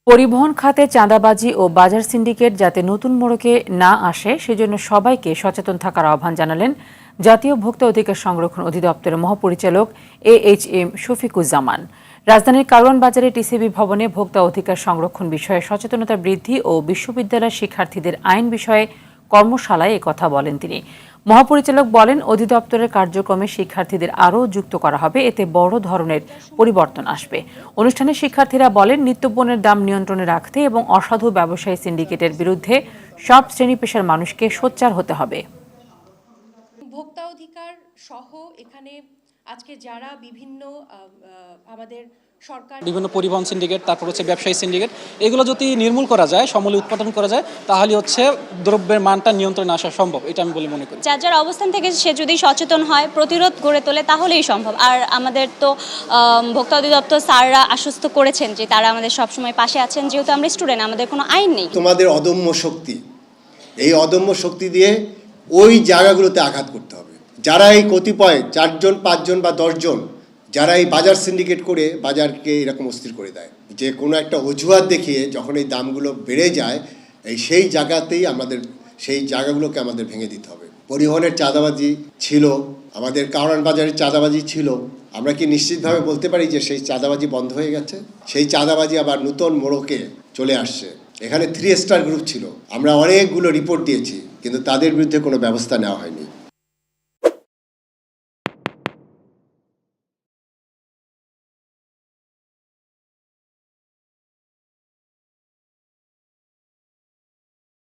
পরিবহন খাতে চাঁদাবাজি ও বাজার সিন্ডিকেট যাতে নতুন মোড়কে না আসে সেজন্য সবাইকে সচেতন থাকার আহ্বান জানালেন জাতীয় ভোক্তা অধিকার সংরক্ষণ অধিদপ্তরের মহাপরিচালক AHM শফিকুজ্জামান। রাজধানীর কারওয়ান বাজারে টিসিবি ভবনে ভোক্তা অধিকার সংরক্ষণ বিষয়ে সচেতনতা বৃদ্ধি ও বিশ্ববিদ্যালয়ের শিক্ষার্থীদের আইন বিষয়ে কর্মশালায় একথা বলেন তিনি। মহাপরিচালক বলেন, অধিদপ্তরের কার্যক্রমে শিক্ষার্থীদের আরও যুক্ত করা হবে, এতে বড় ধরনের পরিবর্তন আসবে। অনুষ্ঠানে শিক্ষার্থীরা বলেন, নিত্যপণ্যের দাম নিয়ন্ত্রণে রাখতে এবং অসাধু ব্যবসায়ী সিন্ডিকেটের বিরুদ্ধে সব শ্রেণী পেশার মানুষকে সোচ্চার হতে হবে। ভোক্তা অধিকার সহ এখানে আজকে যারা আমাদের বিভিন্ন পরিবহন সিন্ডিকেট, তারপর হচ্ছে ব্যবসায়ী সিন্ডিকেট, এগুলো যদি নির্মূল করা যায়, সমূলে উৎপাদন করা যায়, তাহলে হচ্ছে দ্রব্যের মানটা নিয়ন্ত্রণে আসা সম্ভব, এটা আমি বলে মনে করি। যার অবস্থান থেকে সে যদি সচেতন হয়, প্রতিরোধ গড়ে তোলে, তাহলেই সম্ভব। আর আমাদের তো ভোক্তা অধিদপ্তর স্যাররা আশ্বস্ত করেছেন যে তারা আমাদের সবসময় পাশে আছেন, যেহেতু আমরা স্টুডেন্ট, আমাদের কোনো আইন নেই। তোমাদের অদম্য শক্তি, এই অদম্য শক্তি দিয়ে ওই জায়গাগুলোতে আঘাত করতে হবে। যারা এই কতিপয় 4 জন 5 জন বা 10 জন যারা এই বাজার সিন্ডিকেট করে বাজারকে এরকম অস্থির করে দেয়, যে কোনো একটা অজুহাত দেখিয়ে যখন এই দামগুলো বেড়ে যায়, সেই জায়গাগুলোকে আমাদের ভেঙে দিতে হবে। পরিবহনের চাঁদাবাজি ছিল, আমাদের কারওয়ান বাজারের চাঁদাবাজি ছিল। আমরা কি নিশ্চিতভাবে বলতে পারি যে সেই চাঁদাবাজি বন্ধ হয়ে গেছে? সেই চাঁদাবাজি আবার নতুন মোড়কে চলে আসছে। এখানে 3 স্টার গ্রুপ ছিল, আমরা অনেকগুলো রিপোর্ট দিয়েছি, কিন্তু তাদের বিরুদ্ধে কোনো ব্যবস্থা নেওয়া হয়নি।